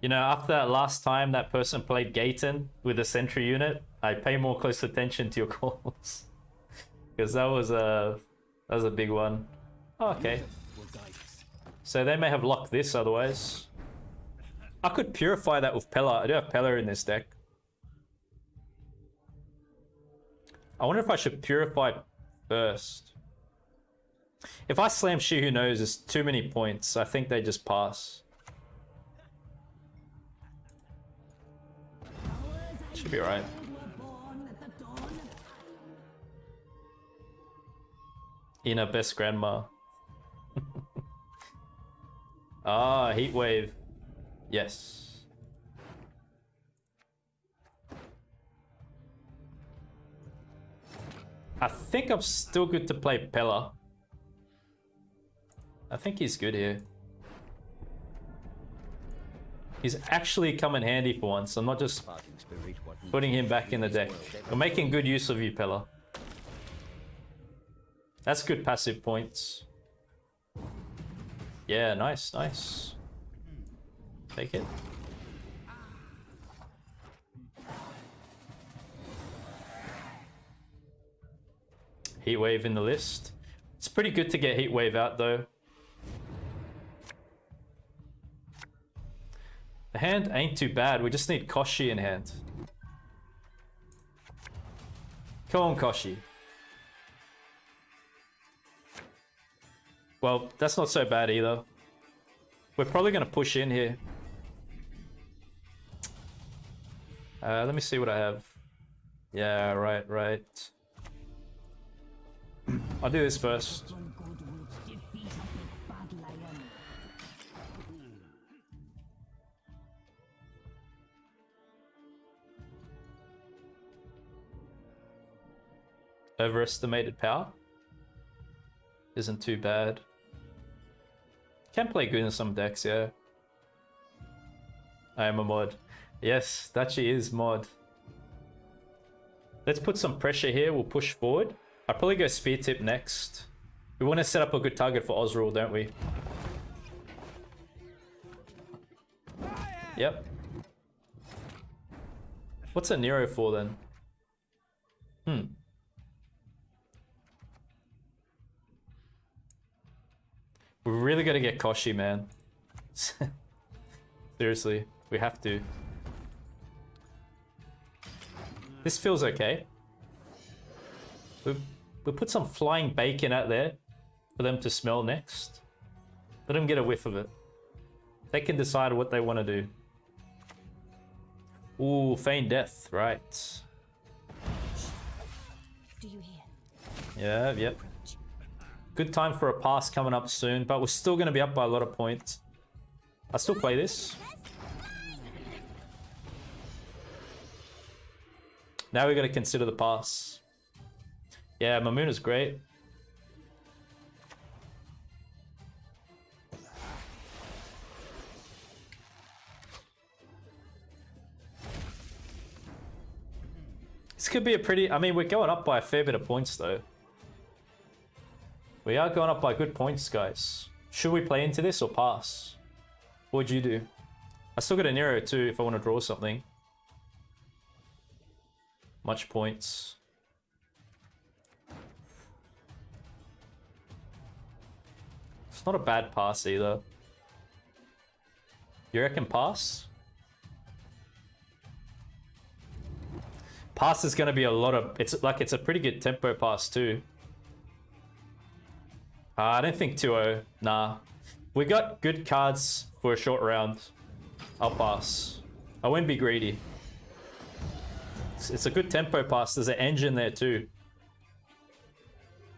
A: You know, after that last time that person played Gaten with a sentry unit, I pay more close attention to your calls. Because that was a big one. Oh, okay. So they may have locked this otherwise. I could purify that with Pella. I do have Pella in this deck. I wonder if I should purify first. If I slam She Who Knows, it's too many points. I think they just pass. Should be right. Inner best grandma. Ah, heat wave. Yes. I think I'm still good to play Pella. I think he's good here. He's actually come in handy for once. I'm not just putting him back in the deck. We're making good use of you, Pella. That's good passive points. Yeah, nice, nice. Take it. Heatwave in the list. It's pretty good to get Heatwave out though. The hand ain't too bad. We just need Koshchey in hand. Come on, Koshchey. Well, that's not so bad either. We're probably going to push in here. Let me see what I have. Yeah, right. I'll do this first. Overestimated power isn't too bad. Can play good in some decks, yeah. I am a mod. Yes, that she is mod. Let's put some pressure here. We'll push forward. I'll probably go Speartip next. We want to set up a good target for Ozzrel, don't we? Yep. What's a Nero for then? We really gotta get Koshchey, man. Seriously, we have to. This feels okay. We'll put some flying bacon out there for them to smell next. Let them get a whiff of it. They can decide what they want to do. Ooh, feign death, right.
D: Do you hear?
A: Yeah, yep. Good time for a pass coming up soon, but we're still going to be up by a lot of points. I still play this. Now we got to consider the pass. Yeah, Mammuna's great. This could be a pretty... I mean, we're going up by a fair bit of points, though. We are going up by good points, guys. Should we play into this or pass? What would you do? I still got a Nero, too, if I want to draw something. Much points. It's not a bad pass, either. You reckon pass? Pass is going to be a lot of... It's a pretty good tempo pass, too. I don't think 2-0. Nah. We got good cards for a short round. I'll pass. I won't be greedy. It's a good tempo pass. There's an engine there too.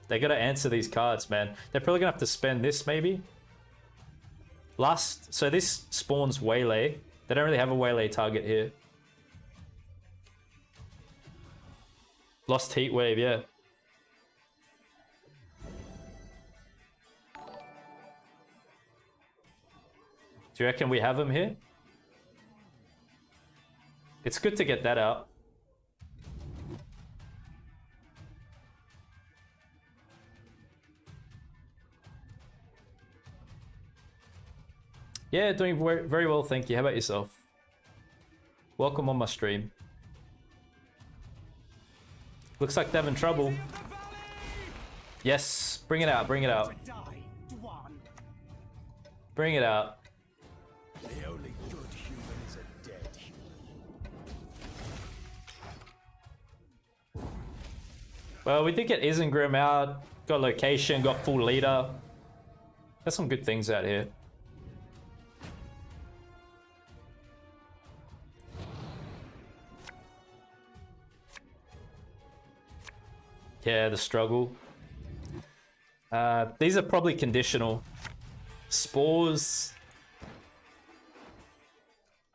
A: They gotta answer these cards, man. They're probably gonna have to spend this maybe. So this spawns Waylay. They don't really have a Waylay target here. Lost Heatwave, yeah. Do you reckon we have him here? It's good to get that out. Yeah, doing very well, thank you. How about yourself? Welcome on my stream. Looks like they're having trouble. Yes, bring it out, bring it out. Bring it out.
B: The only good human is a dead human.
A: Well, we did get Isengrim out, got location, got full leader. There's some good things out here. Yeah, the struggle. These are probably conditional. Spores.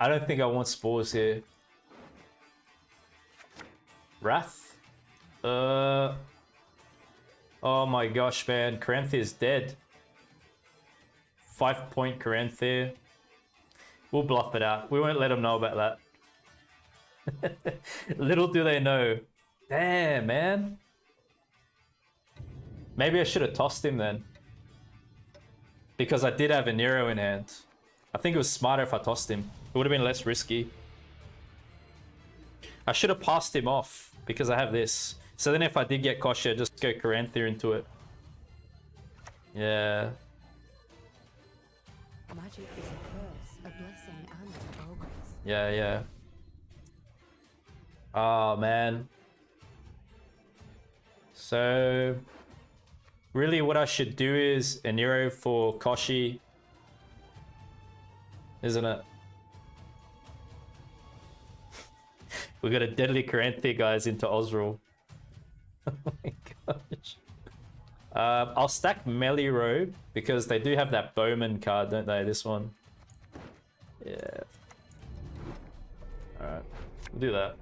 A: I don't think I want spores here. Wrath? Oh my gosh, man. Caranthir's dead. 5-point Caranthir. We'll bluff it out. We won't let them know about that. Little do they know. Damn, man. Maybe I should have tossed him then. Because I did have a Nero in hand. I think it was smarter if I tossed him. It would have been less risky. I should have passed him off because I have this. So then if I did get Koshchey, I'd just go Caranthir into it. Yeah.
E: Magic is a curse, a blessing, and a progress.
A: Yeah, yeah. Oh, man. So... really what I should do is a Nero for Koshchey. Isn't it? We got a deadly Caranthir, guys, into Ozzrel. Oh my gosh. I'll stack Melee Robe because they do have that Bowman card, don't they? This one. Yeah. Alright. We'll do that.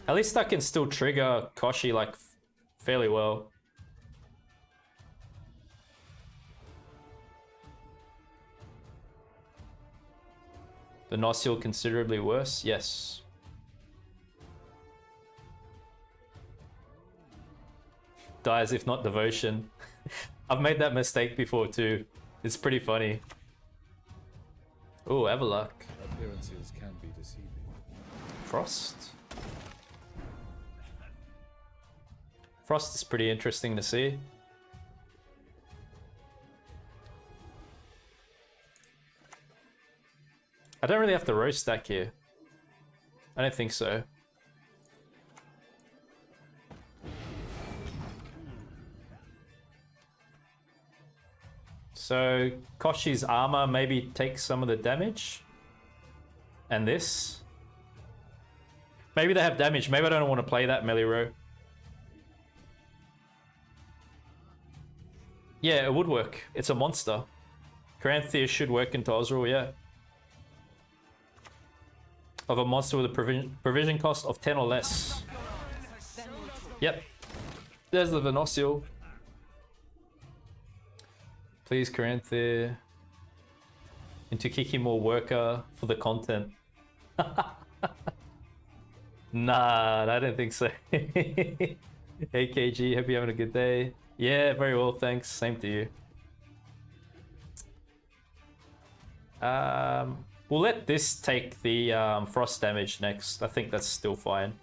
A: At least I can still trigger Koshchey like fairly well. The Nosil considerably worse? Yes. Dies if not devotion. I've made that mistake before too. It's pretty funny. Oh, Everluck.
F: Appearances can be deceiving.
A: Frost. Frost is pretty interesting to see. I don't really have to roast stack here. I don't think so. So Koshchey's armor maybe takes some of the damage. And this. Maybe they have damage. Maybe I don't want to play that melee row. Yeah, it would work. It's a monster. Caranthir should work into Ozzrel, yeah. Of a monster with a provision cost of 10 or less. Yep. There's the Nosil. Please, Caranthir. Into kicking more worker for the content. Nah, I don't think so. Hey KG, hope you're having a good day. Yeah, very well, thanks. Same to you. We'll let this take the frost damage next. I think that's still fine.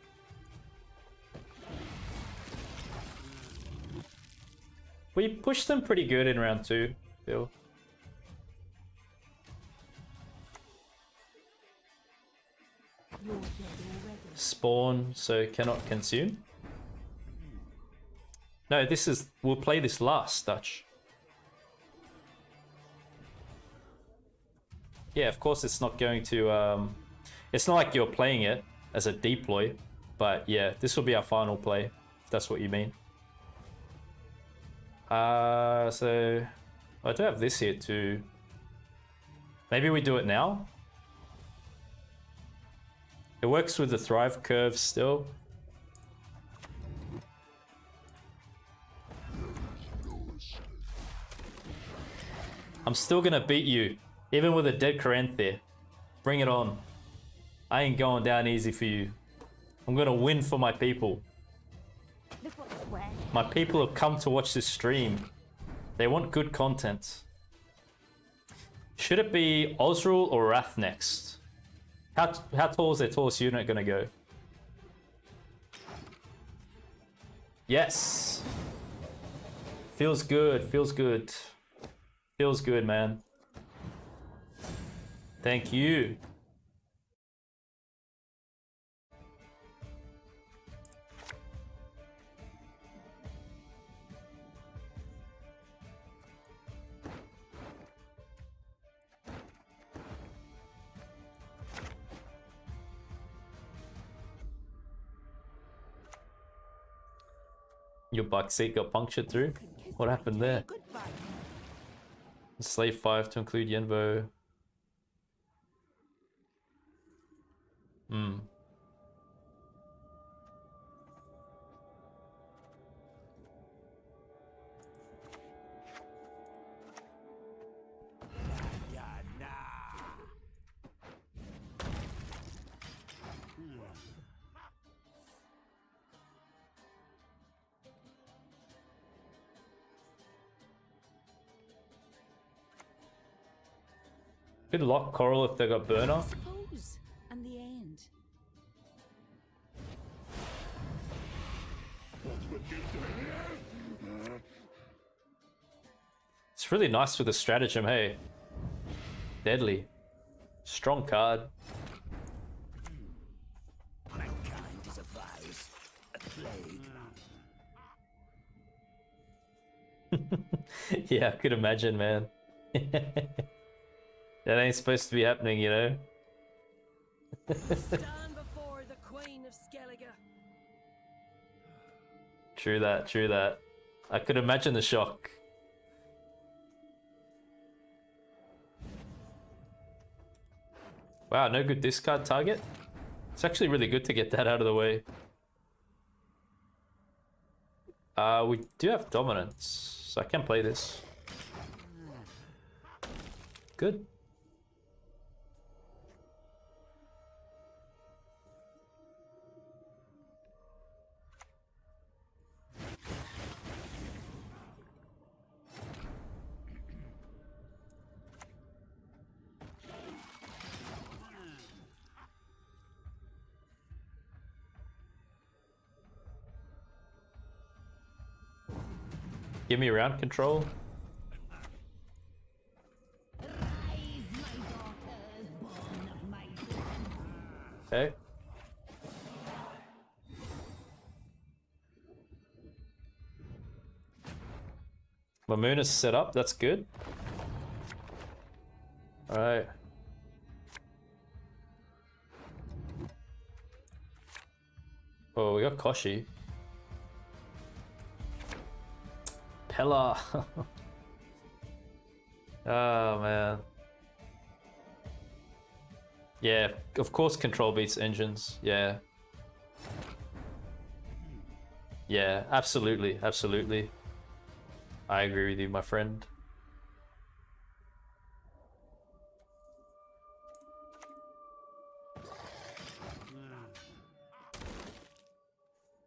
A: We pushed them pretty good in round 2, Bill. Spawn, so cannot consume. No, this is... we'll play this last, Dutch. Yeah, of course it's not going to... it's not like you're playing it as a deploy. But yeah, this will be our final play, if that's what you mean. So... I do have this here too. Maybe we do it now? It works with the Thrive curve still. I'm still gonna beat you, even with a dead Caranthir. Bring it on. I ain't going down easy for you. I'm gonna win for my people.
D: Look what's square.
A: My people have come to watch this stream. They want good content. Should it be Ozzrel or Wrath next? How tall is their tallest unit gonna go? Yes! Feels good, feels good. Feels good, man. Thank you. Your buck seat got punctured through? What happened there?
C: Goodbye.
A: Slave 5 to include Yenvo. Hmm. Could lock Coral if they got burner.
E: Suppose, and the end.
A: It's really nice with the stratagem, hey. Deadly. Strong card.
C: Mankind is a vice, a plague.
A: Yeah, I could imagine, man. That ain't supposed to be happening, you know?
E: Stand before the Queen of Skellige.
A: True that, true that. I could imagine the shock. Wow, no good discard target? It's actually really good to get that out of the way. We do have dominance, so I can play this. Good. Give me round control. Okay. Mammuna's set up, that's good. Alright. Oh, we got Koshchey. Pella. Oh man. Yeah, of course control beats engines. Yeah. Yeah, absolutely, absolutely. I agree with you, my friend.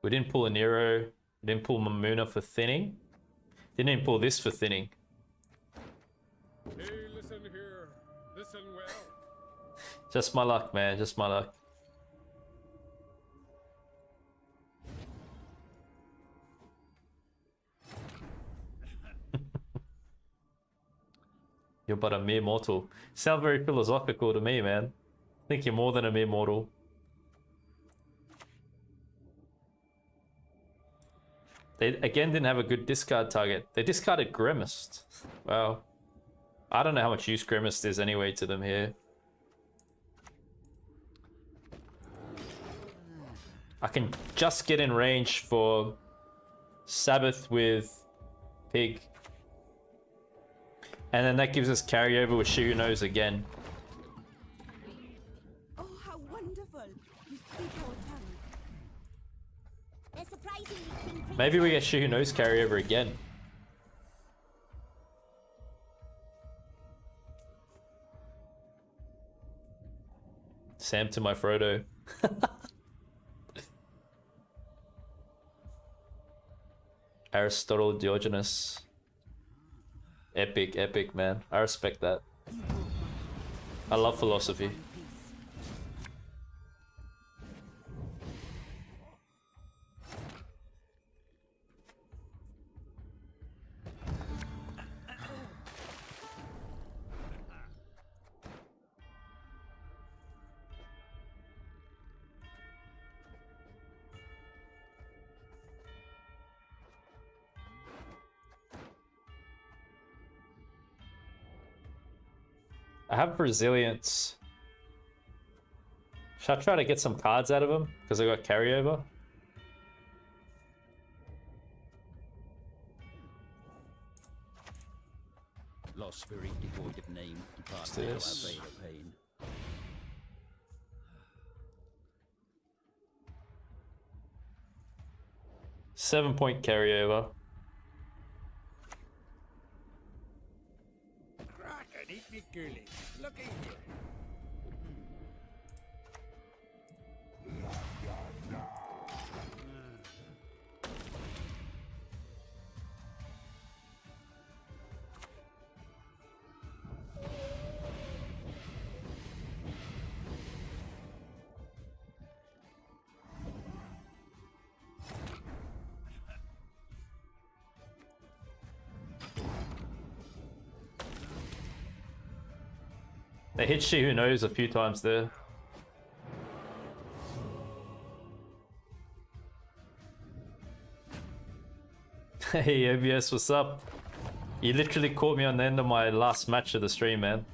A: We didn't pull a Nero. We didn't pull Mammuna for thinning. Didn't even pull this for thinning.
F: Hey, listen here. Listen well.
A: Just my luck, man. Just my luck. You're but a mere mortal. Sound very philosophical to me, man. I think you're more than a mere mortal. They again didn't have a good discard target. They discarded Grimmist. Wow. I don't know how much use Grimmist is anyway to them here. I can just get in range for Sabbath with Pig. And then that gives us carryover with She Who Knows again.
D: Oh, how wonderful! You speak our tongue. They're surprisingly keen creatures.
A: Maybe we get She Who Knows carryover again. Sam to my Frodo. Aristotle, Diogenes. Epic, epic, man. I respect that. I love philosophy. I have resilience. Should I try to get some cards out of him? Because I got carryover.
C: Lost spirit devoid of name, depart
A: do
C: now,
A: this.
C: our veil of pain.
A: Seven-point carryover.
F: Kraken, eat me girly. Looky here.
A: They hit She Who Knows a few times there. Hey OBS, what's up? You literally caught me on the end of my last match of the stream, man.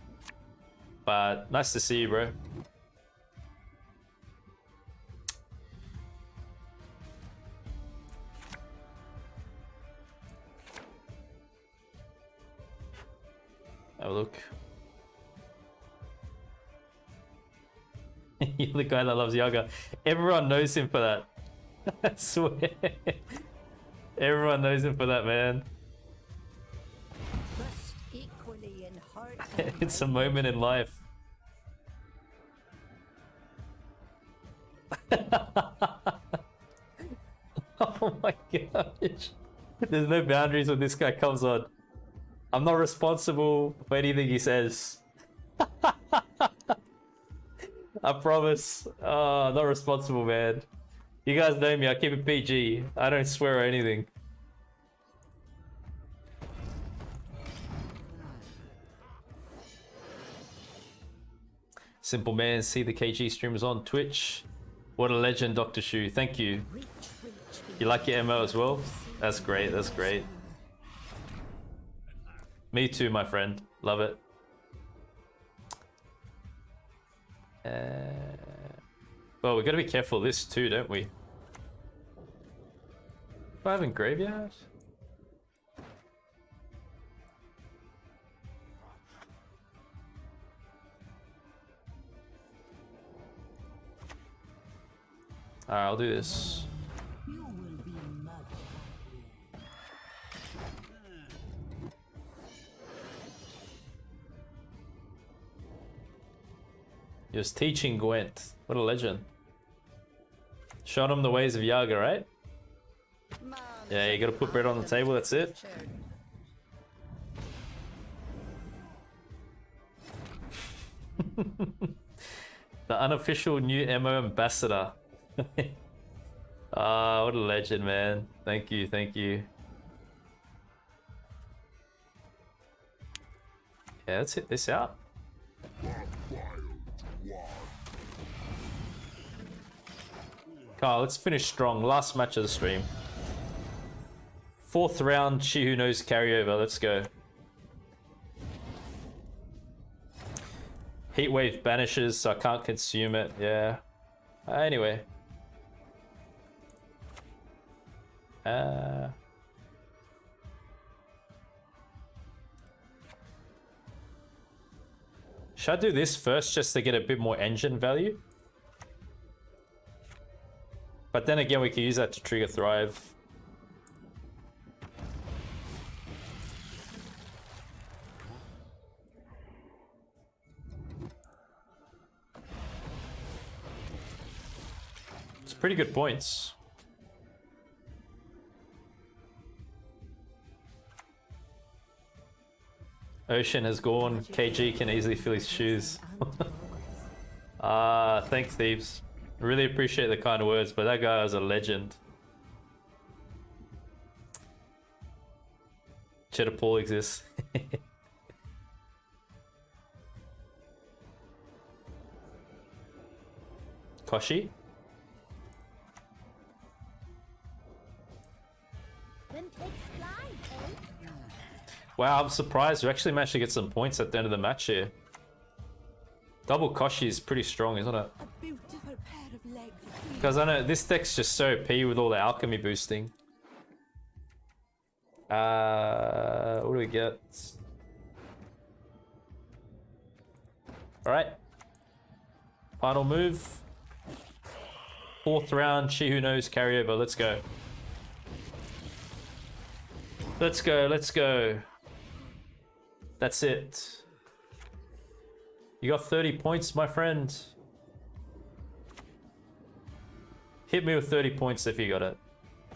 A: But nice to see you, bro. Have a look. You're the guy that loves Yaga. Everyone knows him for that. I swear. Everyone knows him for that, man.
D: Trust equally in heart.
A: It's a moment in life. Oh my gosh. There's no boundaries when this guy comes on. I'm not responsible for anything he says. I promise. Oh, not responsible, man. You guys know me, I keep it PG. I don't swear or anything. Simple man, see the KG streamers on Twitch. What a legend, Dr. Shu. Thank you. You like your MO as well? That's great, that's great. Me too, my friend. Love it. Well, we gotta be careful of this too, don't we? Do I have in graveyard? Alright, I'll do this.
D: You will be mud.
A: He was teaching Gwent. What a legend. Showed him the ways of Yaga, right? Yeah, you gotta put bread on the table, that's it. The unofficial new MO ambassador. Ah, what a legend, man. Thank you, thank you. Yeah, let's hit this out. Carl, let's finish strong. Last match of the stream. 4th round, She Who Knows carryover. Let's go. Heatwave banishes, so I can't consume it. Yeah. Anyway. Should I do this first just to get a bit more engine value? But then again, we can use that to trigger Thrive. It's pretty good points. Ocean has gone. KG can easily fill his shoes. Thanks, Thieves. Really appreciate the kind words, but that guy is a legend. Cheddar Paul exists. Koshchey?
D: Then take flight, eh?
A: Wow, I'm surprised. We actually managed to get some points at the end of the match here. Double Koshchey is pretty strong, isn't it?
E: A beautiful pair of legs.
A: Because I know this deck's just so OP with all the alchemy boosting. What do we get? Alright. Final move. 4th round, She Who Knows carryover. Let's go. Let's go, let's go. That's it. You got 30 points, my friend. Hit me with 30 points if you got it.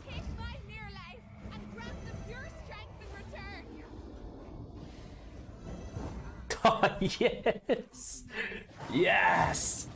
D: Take 5 near life and grant them pure strength in return.
A: Oh, yes! Yes!